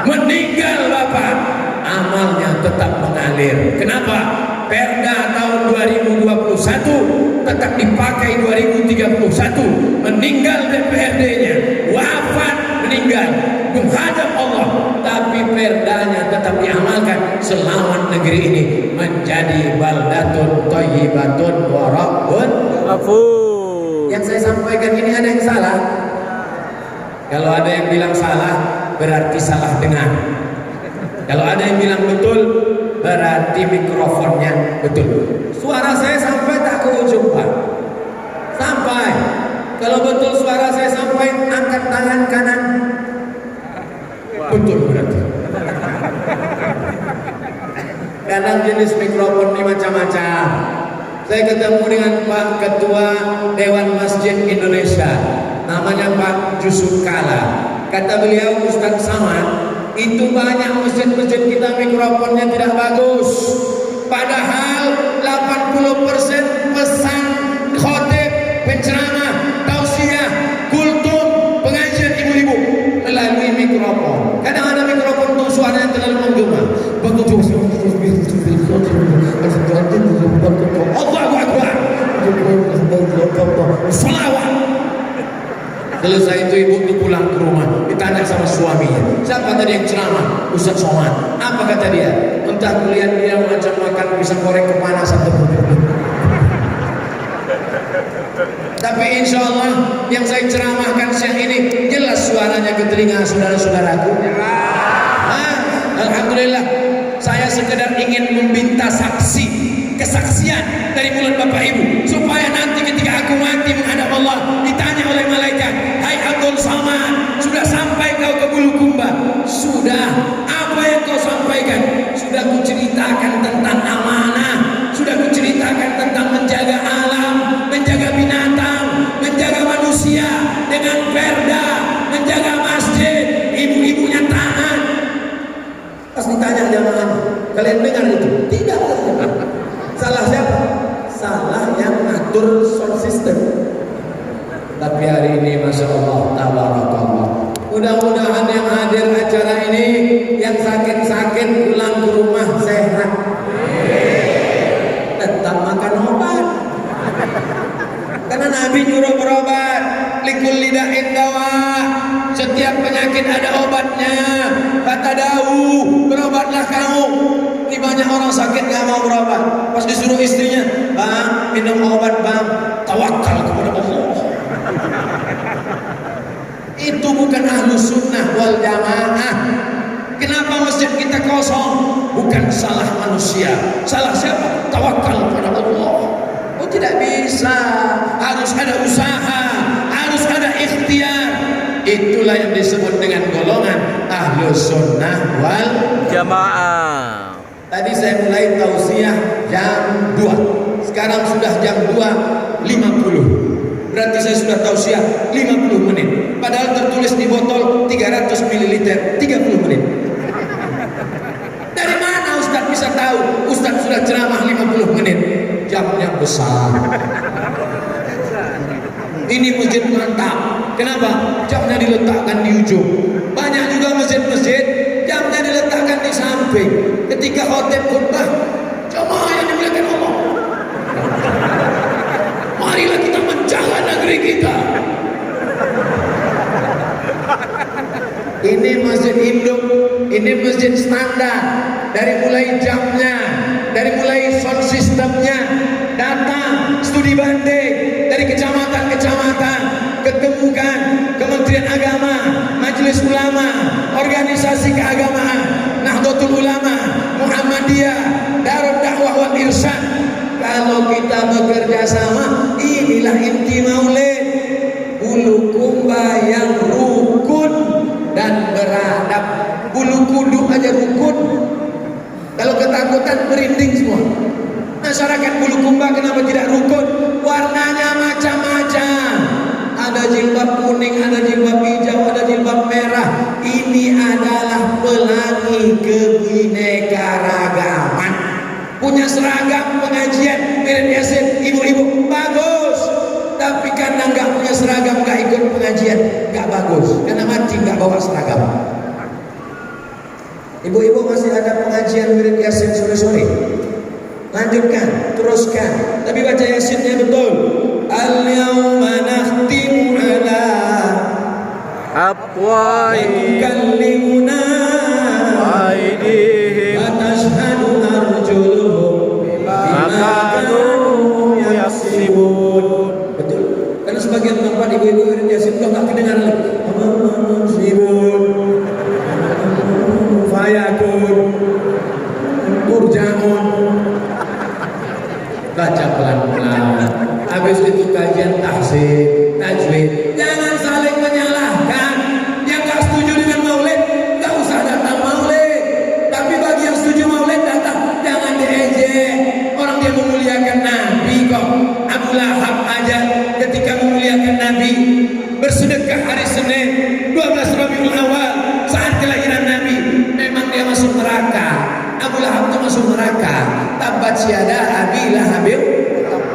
Meninggal bapak, amalnya tetap mengalir. Kenapa? Perda tahun 2021 tetap dipakai 2031. Meninggal DPRD-nya, wafat meninggal menghadap Allah, tapi perdanya tetap diamalkan. Selamat negeri ini menjadi baldatun thayyibatun wa rabbun ghafur. Yang saya sampaikan ini ada yang salah? Kalau ada yang bilang salah, berarti salah dengar. Kalau ada yang bilang betul, berarti mikrofonnya betul. Suara saya sampai tak ke ujung Pak? Sampai. Kalau betul suara saya sampai, angkat tangan kanan. Betul berarti. Kadang jenis mikrofon ini macam-macam. Saya ketemu dengan Pak Ketua Dewan Masjid Indonesia, namanya Pak Yusuf Kala. Kata beliau, Ustaz Somad, itu banyak masjid-masjid kita mikrofonnya tidak bagus. Padahal 80% pesan khotib, penceramah, tausiah, kultum, pengajian ibu-ibu melalui mikrofon. Kadang ada mikrofon tuh suaranya terlalu menggema. Allahu Akbar. Salawat. Selesai itu ibu itu pulang ke rumah, ditanya sama suaminya, siapa tadi yang ceramah? Ustaz Somad. Apa kata dia? Entah, kulihat dia macam makan pisang goreng kepanasan. Tapi insya Allah yang saya ceramahkan siang ini jelas suaranya ke telinga saudara-saudaraku. Alhamdulillah. Saya sekedar ingin meminta saksi kesaksian dari mulut Bapak Ibu, supaya nanti ketika aku mati menghadap Allah ditanya oleh malaikat, hai Abdul Somad, sudah sampai kau ke Bulukumba? Sudah. Apa yang kau sampaikan? Sudah kuceritakan tentang amanah, sudah kuceritakan tentang menjaga alam, menjaga binatang, menjaga manusia dengan perda, menjaga masjid, ibu-ibunya taat. Pas ditanya jamaah, kalian dengar itu? Tidak. Salah siapa? Salah yang ngatur sound system. Tapi hari ini Masya Allah, tabarakallah, mudah-mudahan yang hadir acara ini, yang sakit-sakit pulang ke rumah sehat, tetap makan obat. Karena Nabi nyuruh berobat, likul lida'in dawa, setiap penyakit ada obatnya. Kata Dawu, berobatlah kamu. Ini banyak orang sakit gak mau berobat. Pas disuruh istrinya, bang minum obat bang, tawakal kepada Allah. Itu bukan ahlus sunnah wal jamaah. Kenapa masjid kita kosong? Bukan salah manusia. Salah siapa? Tawakal kepada Allah. Oh tidak bisa. Harus ada usaha, harus ada ikhtiar. Itulah yang disebut dengan golongan ahlus sunnah wal Jamaah. Tadi saya mulai tausiah jam 2. Sekarang sudah jam 2.50. Berarti saya sudah tausiah 50 menit. Padahal tertulis di botol 300 ml 30 menit. Dari mana Ustaz bisa tahu? Ustaz sudah ceramah 50 menit. Jamnya besar. Ini masjid mantap. Kenapa? Jamnya diletakkan di ujung. Banyak juga masjid-masjid jamnya diletakkan di samping. Ketika khotib khutbah, jamaah yang dimuliakan Allah, marilah kita menjaga negeri kita. Ini masjid induk, ini masjid standar. Dari mulai jamnya, dari mulai sound systemnya, datang studi banding dari kecamatan-kecamatan, ketemukan Kementerian Agama, Majelis Ulama, organisasi keagamaan, Nahdlatul Ulama, Muhammadiyah, Darul Dakwah wal Irsyad. Kalau kita bekerja sama, inilah inti maulid. Bulukumba yang rukun dan beradab. Bulu kuduk aja rukun. Kalau ketakutan merinding semua. Masyarakat Bulukumba kenapa tidak rukun? Warnanya macam-macam. Ada jilbab kuning, ada jilbab hijau, ada jilbab merah. Ini adalah pelangi kebinekaragaman. Punya seragam pengajian Wirid Yasin, ibu-ibu bagus. Tapi karena nggak punya seragam, nggak ikut pengajian, nggak bagus. Karena mati nggak bawa seragam. Ibu-ibu masih ada pengajian Wirid Yasin sore-sore. Lanjutkan, teruskan. Tapi baca Yasinnya betul. Al-yawma nakhtimu ala Afwahihim tukallimuna wa aydihim wa tashhadu arjuluhum bima kanu yaksibun. Betul. Karena sebagian tempat ibu-ibu Wirid Yasin udah nggak kedengaran lagi. Yaksibun, fayakun, turja'un. Baca pelan-pelan. Habis itu kajian tahsin, tajwid. Jangan saling menyalahkan. Yang nggak setuju dengan maulid nggak usah datang maulid. Tapi bagi yang setuju maulid datang, jangan diejek. Orang dia memuliakan Nabi kok. Abu Lahab aja ketika memuliakan Nabi, bersedekah hari Senin 12 Rabiul Awal saat kelahiran Nabi, memang dia masuk neraka. Abu Lahab itu masuk neraka. Tabat syada Abi Lahabil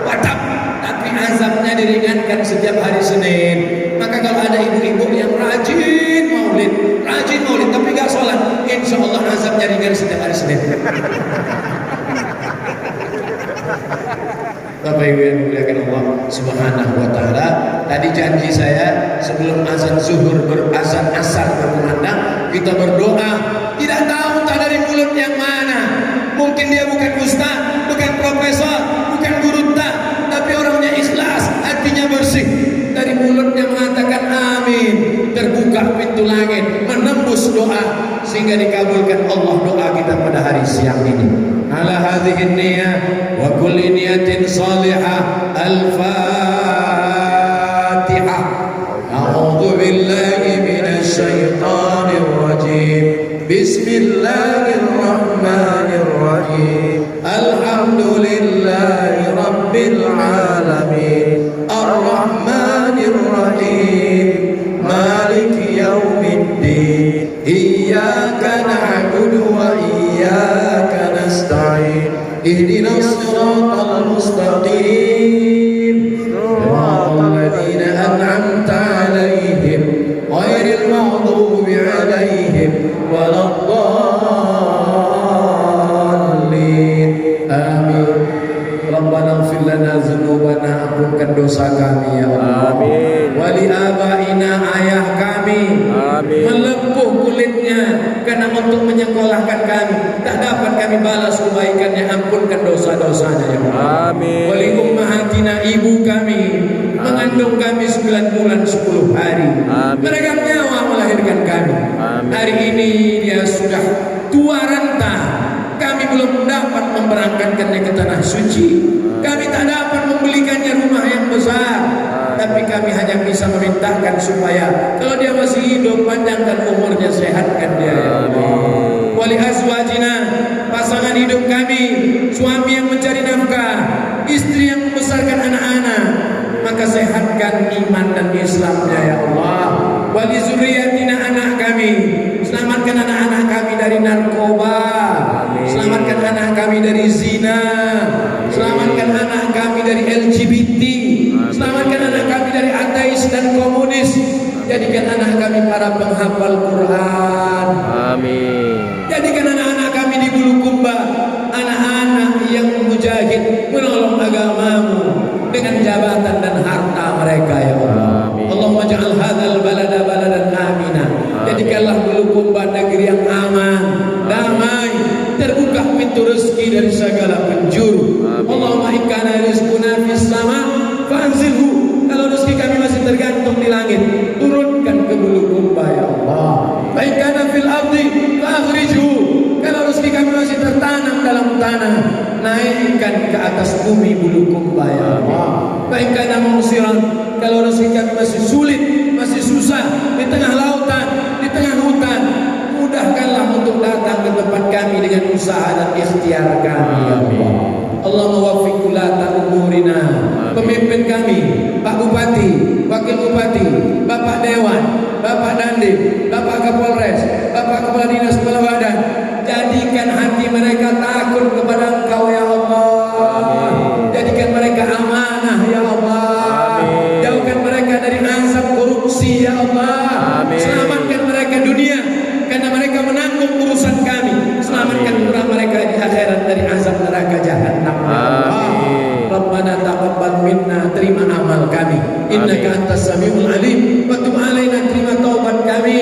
watab. Tapi azabnya diringankan setiap hari Senin. Maka kalau ada ibu-ibu yang rajin maulid tapi gak sholat, insya Allah azabnya ringan setiap hari Senin. Bapak Ibu yang dimuliakan Allah Subhanahu wa taala, tadi janji saya sebelum azan zuhur azan asar berkumandang kita berdoa. Tidak tahu entah dari mulut yang mana. Mungkin dia bukan ustaz, bukan profesor, bukan guru tak, tapi orangnya ikhlas, hatinya bersih. Dari mulutnya mengatakan amin, terbuka pintu langit, menembus doa sehingga dikabulkan Allah doa kita pada hari siang ini. على هذه النية وكل نية صالحة. الفاتحة. أعوذ بالله من الشيطان الرجيم. بسم الله الرحمن الرحيم. الحمد لله رب العالمين الرحمن الرحيم مالك يوم الدين إياك نعبد وإياك نستعين اهدنا الصراط المستقيم صراط الذين أنعمت عليهم غير المغضوب عليهم ولا الضالين. آمين. Rabbana ighfir lana dzunubana, ampunkan dosa kami ya Allah. Amin. Wali abaina, ayah kami. Amin. Melepuh kulitnya karena untuk menyekolahkan kami, tak dapat kami balas kebaikannya, ampunkan dosa-dosanya ya Allah. Amin. Wali ummahatina, ibu kami mengandung kami 9 bulan 10 hari. Amin. Meregang nyawa melahirkan kami. Amin. Hari ini dia sudah tua renta. Kami belum dapat memberangkatkannya ke tanah suci. Kami tak dapat membelikannya rumah yang besar. Tapi kami hanya bisa memintakan supaya kalau dia masih hidup, panjangkan umurnya, sehatkan dia ya Allah. Wali azwajina, pasangan hidup kami, suami yang mencari nafkah, istri yang membesarkan anak-anak, maka sehatkan iman dan Islamnya ya Allah. Wali zuriyatina, anak kami, selamatkan anak-anak kami dari narkoba. Selamatkan anak kami dari zina. Selamatkan anak kami dari LGBT. Selamatkan anak kami dari ateis dan komunis. Jadikan anak kami para penghafal Quran. Amin. Jadikan anak-anak kami di Bulukumba anak-anak yang mujahid menolong agamamu dengan jabatan dan harta mereka ya Allah. Allahumma ja'al hadzal balada baladan amina. Jadikanlah Bulukumba negeri yang aman, damai, terbuka pintu rezeki dari segala penjuru. Allahumma in kana rizquna fis sama fanzilhu. Kalau rezeki kami masih tergantung di langit, turunkan ke Bulukumba ya Allah. Wa in kana fil ardi fakhrijhu. Kalau rezeki kami masih tertanam dalam tanah, naikkan ke atas bumi Bulukumba ya Allah. Wa in kana musiran. Kalau rezeki kami masih sulit, masih susah, di tengah lautan, di tengah hutan, mudahkanlah untuk datang ke tempat kami dengan usaha dan ikhtiar kami ya Allah. Allahumma waffiq ulata umurina, pemimpin kami, Pak Bupati, Wakil Bupati, Bapak Dewan, Bapak Dandim, Bapak Kapolres, Bapak Kepala Dinas Kepala Badan, jadikan hati mereka takut kepada Engkau ya Allah. Jadikan mereka amanah ya Allah. Jauhkan mereka dari azab korupsi ya Allah. Selamatkan mereka dunia karena mereka menanggung urusan kami. Selamatkan pula mereka di akhirat dari azab neraka jahanam ya Allah. Rabbana taqabbal minna, terima amal kami. Innaka antas samiul alim wa tub alaina, terima taubat kami.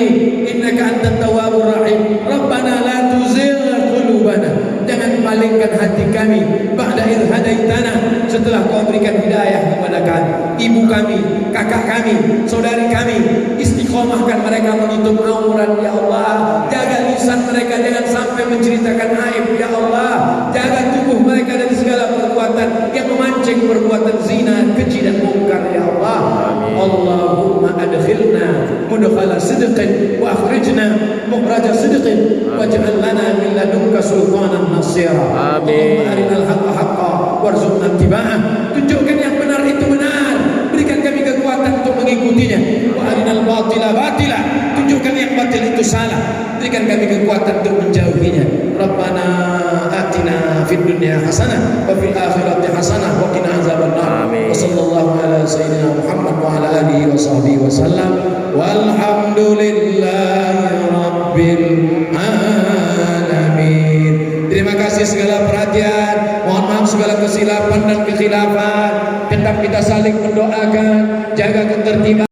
Innaka antat tawwabur rahim. Rabbana la tuzigh qulubana, jangan palingkan hati kami ba'da idh hadaitana, setelah Kau berikan hidayah kepada kami. Ibu kami, kakak kami, saudari kami, istiqomahkan mereka menutup aurat ya Allah. Jaga lisan mereka jangan sampai menceritakan aib ya Allah. Jaga tubuh mereka dari segala perbuatan yang memancing perbuatan zina, keji dan mungkar ya Allah. Allahumma adkhilna mudkhala sidqin wa akhrijna mukhraja sidqin waj'al lana min ladunka sultanan nasira. Allahumma arinal haqqa haqqan warzuqna ittiba'ah. Tunjukkan yang benar itu benar, berikan kami kekuatan untuk mengikutinya. Wa arinal batila batila, tunjukkan yang batil itu salah, berikan kami kekuatan untuk menjauhinya. Rabbana atina fid dunya hasanah wa fil akhirati hasanah wa qina azabannar. Wa sallallahu ala sayyidina Muhammad wa ala alihi wa sahbihi wa sallam. Walhamdulillahi rabbil alamin. Terima kasih segala perhatian. Mohon maaf segala kesilapan dan kekhilafan. Tetap kita saling mendoakan, jaga ketertiban.